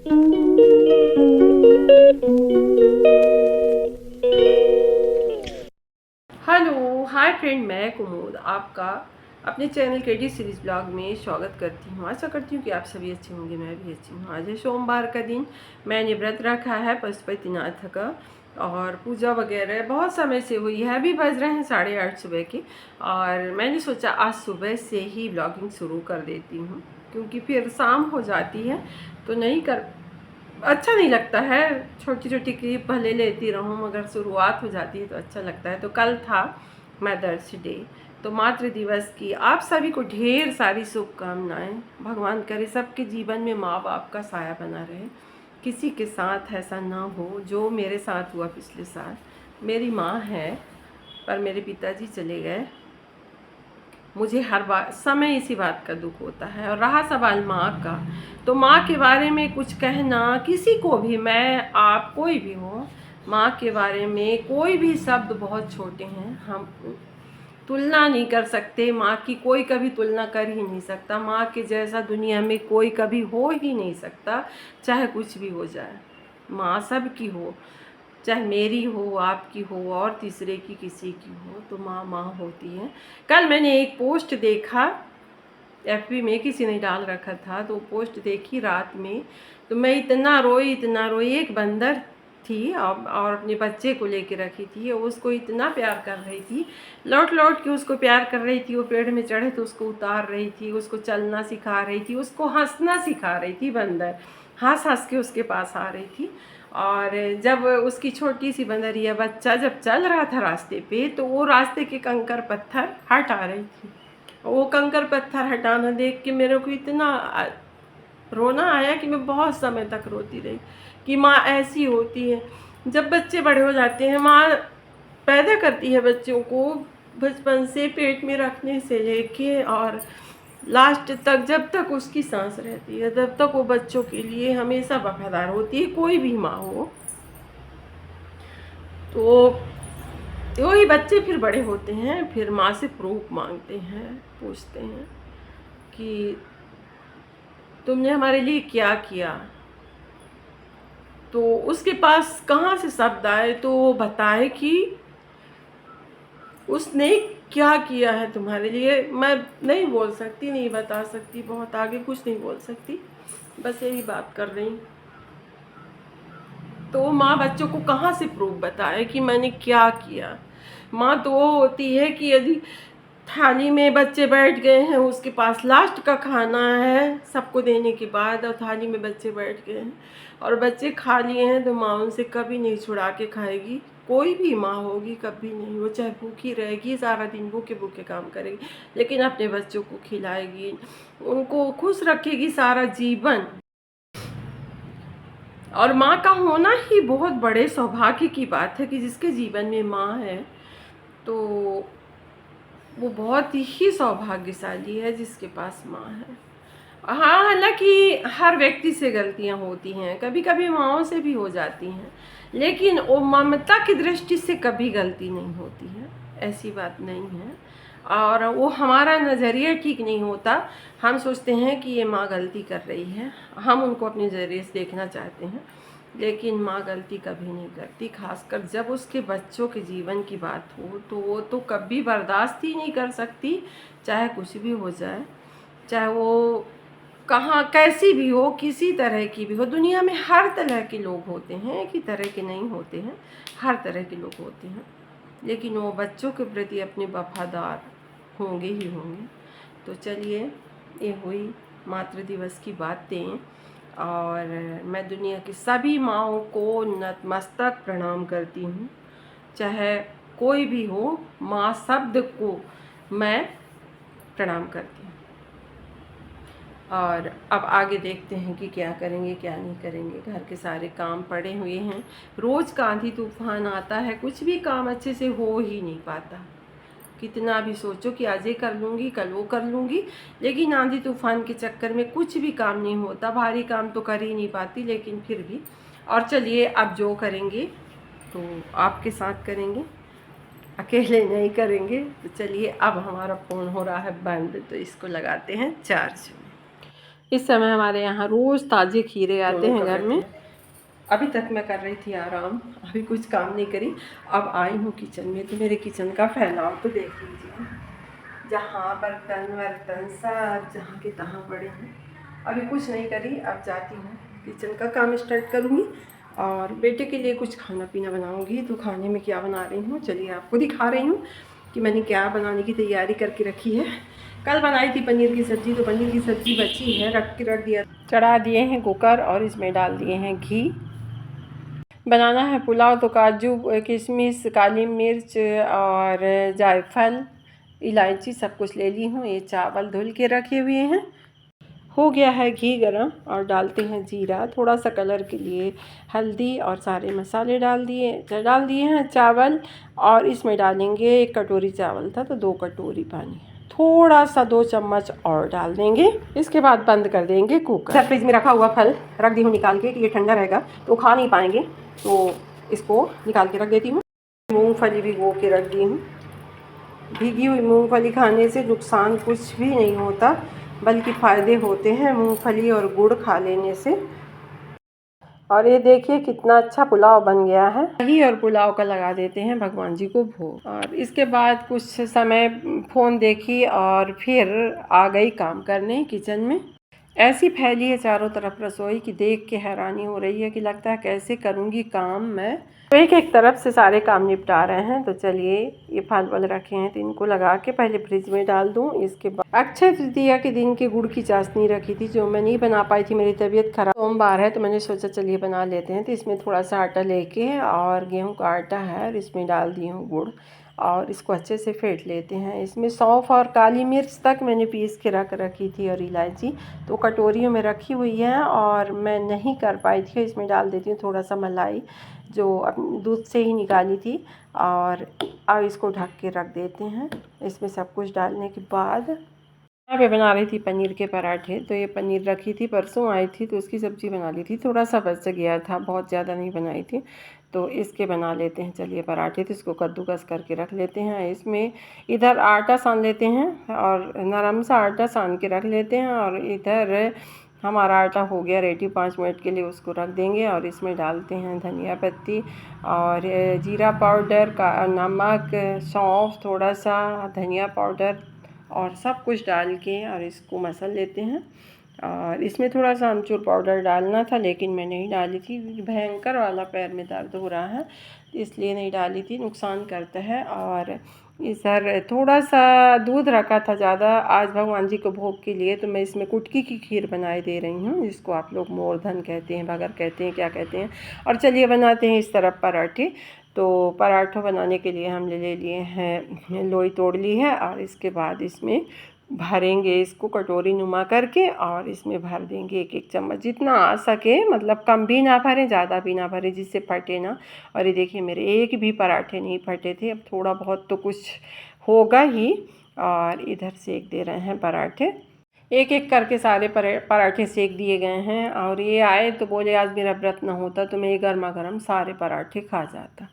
Hello hi friend, मैं कुमुद आपका अपने चैनल केडी सीरीज़ ब्लॉग में स्वागत करती हूँ। आशा करती हूँ कि आप सभी अच्छे होंगे, मैं भी अच्छी हूँ। आज है सोमवार का दिन। मैंने व्रत रखा है पशुपतिनाथ का और पूजा वगैरह बहुत समय से हुई है। अभी बज रहे हैं 8:30 सुबह के और मैंने सोचा आज सुबह से ही ब्लॉगिंग शुरू कर देती हूँ, क्योंकि फिर शाम हो जाती है तो नहीं कर अच्छा नहीं लगता है। छोटी छोटी क्लिप भले लेती रहूँ मगर शुरुआत हो जाती है तो अच्छा लगता है। तो कल था मदर्स डे, तो मातृ दिवस की आप सभी को ढेर सारी शुभकामनाएं। भगवान करे सबके जीवन में माँ बाप का साया बना रहे, किसी के साथ ऐसा ना हो जो मेरे साथ हुआ पिछले साल। मेरी माँ है पर मेरे पिताजी चले गए। मुझे हर बार समय इसी बात का दुख होता है। और रहा सवाल माँ का, तो माँ के बारे में कुछ कहना किसी को भी, मैं आप कोई भी हो, माँ के बारे में कोई भी शब्द बहुत छोटे हैं। हम तुलना नहीं कर सकते, माँ की कोई कभी तुलना कर ही नहीं सकता। माँ के जैसा दुनिया में कोई कभी हो ही नहीं सकता, चाहे कुछ भी हो जाए। माँ सब की हो, चाहे मेरी हो, आपकी हो और तीसरे की किसी की हो, तो माँ माँ होती है। कल मैंने एक पोस्ट देखा, एफबी में किसी ने डाल रखा था, तो पोस्ट देखी रात में तो मैं इतना रोई। एक बंदर थी और अपने बच्चे को लेके रखी थी, उसको इतना प्यार कर रही थी, लौट लौट के उसको प्यार कर रही थी। वो पेड़ में चढ़े तो उसको उतार रही थी, उसको चलना सिखा रही थी, उसको हंसना सिखा रही थी। बंदर हंस हंस के उसके पास आ रही थी। और जब उसकी छोटी सी बंदरिया बच्चा जब चल रहा था रास्ते पे, तो वो रास्ते के कंकर पत्थर हटा रही थी। वो कंकर पत्थर हटाना देख के मेरे को इतना रोना आया कि मैं बहुत समय तक रोती रही कि माँ ऐसी होती है। जब बच्चे बड़े हो जाते हैं, माँ पैदा करती है बच्चों को बचपन से पेट में रखने से लेके और लास्ट तक, जब तक उसकी सांस रहती है तब तक वो बच्चों के लिए हमेशा वफादार होती है, कोई भी माँ हो। तो वही बच्चे फिर बड़े होते हैं, फिर माँ से प्रूफ मांगते हैं, पूछते हैं कि तुमने हमारे लिए क्या किया। तो उसके पास कहाँ से शब्द आए तो वो बताए कि उसने क्या किया है तुम्हारे लिए। मैं नहीं बोल सकती, नहीं बता सकती, बहुत आगे कुछ नहीं बोल सकती, बस यही बात कर रही हूँ। तो माँ बच्चों को कहाँ से प्रूफ बताए कि मैंने क्या किया। माँ तो वो होती है कि यदि थाली में बच्चे बैठ गए हैं, उसके पास लास्ट का खाना है सबको देने के बाद, और थाली में बच्चे बैठ गए हैं और बच्चे खा लिए हैं, तो माँ उनसे कभी नहीं छुड़ा के खाएगी। कोई भी माँ होगी कभी नहीं, वो चाहे भूखी रहेगी, सारा दिन भूखे भूखे काम करेगी, लेकिन अपने बच्चों को खिलाएगी, उनको खुश रखेगी सारा जीवन। और माँ का होना ही बहुत बड़े सौभाग्य की बात है कि जिसके जीवन में माँ है तो वो बहुत ही सौभाग्यशाली है जिसके पास माँ है। हाँ, हालांकि हर व्यक्ति से गलतियाँ होती हैं, कभी कभी माँओं से भी हो जाती हैं, लेकिन वो ममता की दृष्टि से कभी गलती नहीं होती है, ऐसी बात नहीं है। और वो हमारा नज़रिया ठीक नहीं होता, हम सोचते हैं कि ये माँ गलती कर रही है, हम उनको अपने ज़रिए से देखना चाहते हैं, लेकिन माँ गलती कभी नहीं करती। खासकर जब उसके बच्चों के जीवन की बात हो तो वो तो कभी बर्दाश्त ही नहीं कर सकती, चाहे कुछ भी हो जाए, चाहे वो कहाँ कैसी भी हो, किसी तरह की भी हो। दुनिया में हर तरह के लोग होते हैं, एक ही तरह के नहीं होते हैं, हर तरह के लोग होते हैं, लेकिन वो बच्चों के प्रति अपने वफादार होंगे ही होंगे। तो चलिए, ये हुई मातृ दिवस की बातें। और मैं दुनिया की सभी माँओं को नतमस्तक प्रणाम करती हूँ, चाहे कोई भी हो, माँ शब्द को मैं प्रणाम करती हूँ। और अब आगे देखते हैं कि क्या करेंगे क्या नहीं करेंगे। घर के सारे काम पड़े हुए हैं, रोज़ का आंधी तूफान आता है, कुछ भी काम अच्छे से हो ही नहीं पाता। कितना भी सोचो कि आज ये कर लूँगी, कल वो कर लूँगी, लेकिन आंधी तूफान के चक्कर में कुछ भी काम नहीं होता। भारी काम तो कर ही नहीं पाती, लेकिन फिर भी। और चलिए, अब जो करेंगे तो आपके साथ करेंगे, अकेले नहीं करेंगे। तो चलिए, अब हमारा फ़ोन हो रहा है बंद, तो इसको लगाते हैं चार्ज में। इस समय हमारे यहाँ रोज़ ताज़े खीरे आते हैं घर में। अभी तक मैं कर रही थी आराम, अभी कुछ काम नहीं करी। अब आई हूँ किचन में, तो मेरे किचन का फैलाव तो देख लीजिए, जहाँ बर्तन वर्तन सब जहाँ के तहाँ पड़े हैं। अभी कुछ नहीं करी, अब जाती हूँ किचन का काम स्टार्ट करूँगी और बेटे के लिए कुछ खाना पीना बनाऊँगी। तो खाने में क्या बना रही हूँ, चलिए आपको दिखा रही हूँ कि मैंने क्या बनाने की तैयारी करके रखी है। कल बनाई थी पनीर की सब्ज़ी, तो पनीर की सब्ज़ी बची है, रख दिया, चढ़ा दिए हैं कुकर और इसमें डाल दिए हैं घी। बनाना है पुलाव, तो काजू किशमिश काली मिर्च और जायफल इलायची सब कुछ ले ली हूँ। ये चावल धुल के रखे हुए हैं। हो गया है घी गरम और डालते हैं जीरा, थोड़ा सा कलर के लिए हल्दी और सारे मसाले डाल दिए हैं चावल। और इसमें डालेंगे, 1 कटोरी चावल था तो 2 कटोरी पानी, थोड़ा सा 2 चम्मच और डाल देंगे। इसके बाद बंद कर देंगे कुकर। फ्रिज में रखा हुआ फल रख दी हूँ निकाल के, ये ठंडा रहेगा तो खा नहीं पाएंगे, तो इसको निकाल के रख देती हूँ। मूंगफली भिगो के रख दी हूँ। भीगी हुई मूंगफली खाने से नुकसान कुछ भी नहीं होता, बल्कि फ़ायदे होते हैं मूंगफली और गुड़ खा लेने से। और ये देखिए कितना अच्छा पुलाव बन गया है। दही और पुलाव का लगा देते हैं भगवान जी को भोग। और इसके बाद कुछ समय फ़ोन देखी और फिर आ गई काम करने किचन में। ऐसी फैली है चारों तरफ रसोई की देख के हैरानी हो रही है कि लगता है कैसे करूँगी काम मैं। तो एक तरफ से सारे काम निपटा रहे हैं। तो चलिए, ये फल वल रखे हैं तो इनको लगा के पहले फ्रिज में डाल दूँ। इसके बाद अक्षय तृतीया के दिन के गुड़ की चाशनी रखी थी, जो मैं नहीं बना पाई थी, मेरी तबीयत खराब। सोमवार है तो मैंने सोचा चलिए बना लेते हैं। तो इसमें थोड़ा सा आटा लेके और गेहूँ का आटा है और इसमें डाल दी हूँ गुड़ और इसको अच्छे से फेंट लेते हैं। इसमें सौंफ और काली मिर्च तक मैंने पीस के रखी थी और इलायची, तो कटोरियों में रखी हुई है और मैं नहीं कर पाई थी। इसमें डाल देती हूँ थोड़ा सा मलाई, जो दूध से ही निकाली थी, और अब इसको ढक के रख देते हैं। इसमें सब कुछ डालने के बाद यहाँ पे बना रही थी पनीर के पराठे। तो ये पनीर रखी थी, परसों आई थी तो उसकी सब्ज़ी बना ली थी, थोड़ा सा बच गया था, बहुत ज़्यादा नहीं बनाई थी। तो इसके बना लेते हैं चलिए पराठे। तो इसको कद्दूकस करके रख लेते हैं। इसमें इधर आटा सान लेते हैं और नरम सा आटा सान के रख लेते हैं, और इधर हमारा आटा हो गया रेडी। 5 मिनट के लिए उसको रख देंगे और इसमें डालते हैं धनिया पत्ती और जीरा पाउडर का, नमक, सौंफ, थोड़ा सा धनिया पाउडर और सब कुछ डाल के और इसको मसल लेते हैं। और इसमें थोड़ा सा अमचूर पाउडर डालना था लेकिन मैं नहीं डाली थी, भयंकर वाला पैर में दर्द हो रहा है इसलिए नहीं डाली थी, नुकसान करता है। और इधर थोड़ा सा दूध रखा था ज़्यादा आज भगवान जी को भोग के लिए, तो मैं इसमें कुटकी की खीर बनाई दे रही हूँ, जिसको आप लोग मोरधन कहते हैं, बगर कहते हैं, क्या कहते हैं। और चलिए बनाते हैं इस तरफ पराठे। तो पराठों बनाने के लिए हम ले लिए हैं, लोई तोड़ ली है और इसके बाद इसमें भरेंगे इसको कटोरी नुमा करके, और इसमें भर देंगे 1-1 चम्मच, जितना आ सके, मतलब कम भी ना भरें ज़्यादा भी ना भरें, जिससे फटे ना। और ये देखिए मेरे एक भी पराठे नहीं फटे थे, अब थोड़ा बहुत तो कुछ होगा ही। और इधर सेक दे रहे हैं पराठे, एक एक करके सारे पराठे सेक दिए गए हैं। और ये आए तो बोले आज मेरा व्रत ना होता तो मैं ये गर्मा गर्म सारे पराठे खा जाता,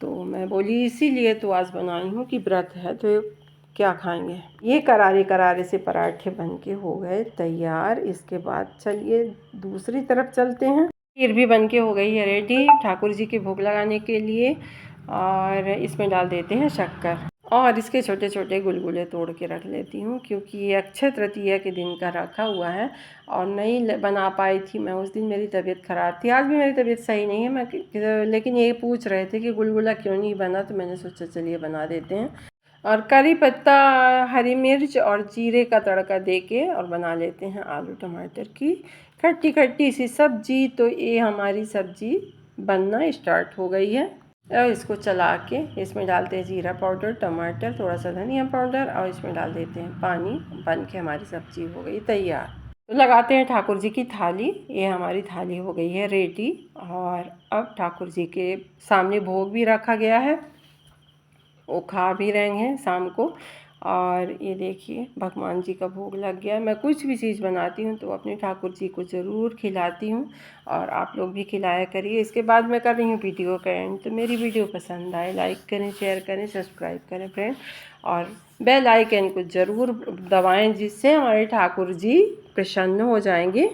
तो मैं बोली इसीलिए तो आज बनाई हूँ कि व्रत है तो क्या खाएंगे। ये करारे करारे से पराठे बन के हो गए तैयार। इसके बाद चलिए दूसरी तरफ चलते हैं। खीर भी बन के हो गई है रेडी ठाकुर जी के भोग लगाने के लिए, और इसमें डाल देते हैं शक्कर और इसके छोटे छोटे गुलगुले तोड़ के रख लेती हूँ, क्योंकि ये अक्षय तृतीया के दिन का रखा हुआ है और नहीं बना पाई थी मैं उस दिन, मेरी तबीयत ख़राब थी। आज भी मेरी तबीयत सही नहीं है मैं, लेकिन ये पूछ रहे थे कि गुलगुला क्यों नहीं बना, तो मैंने सोचा चलिए बना देते हैं। और करी पत्ता, हरी मिर्च और जीरे का तड़का देके और बना लेते हैं आलू टमाटर की खट्टी खट्टी सी सब्जी। तो ये हमारी सब्जी बनना स्टार्ट हो गई है। और इसको चला के इसमें डालते हैं जीरा पाउडर, टमाटर, थोड़ा सा धनिया पाउडर और इसमें डाल देते हैं पानी। बन के हमारी सब्जी हो गई तैयार। तो लगाते हैं ठाकुर जी की थाली। ये हमारी थाली हो गई है रेडी, और अब ठाकुर जी के सामने भोग भी रखा गया है, वो खा भी रहे हैं शाम को। और ये देखिए भगवान जी का भोग लग गया। मैं कुछ भी चीज़ बनाती हूँ तो अपने ठाकुर जी को ज़रूर खिलाती हूँ और आप लोग भी खिलाया करिए। इसके बाद मैं कर रही हूँ वीडियो का एंड। तो मेरी वीडियो पसंद आए लाइक करें, शेयर करें, सब्सक्राइब करें फ्रेंड, और बेल आइकन को ज़रूर दबाएं जिससे हमारे ठाकुर जी प्रसन्न हो जाएंगे।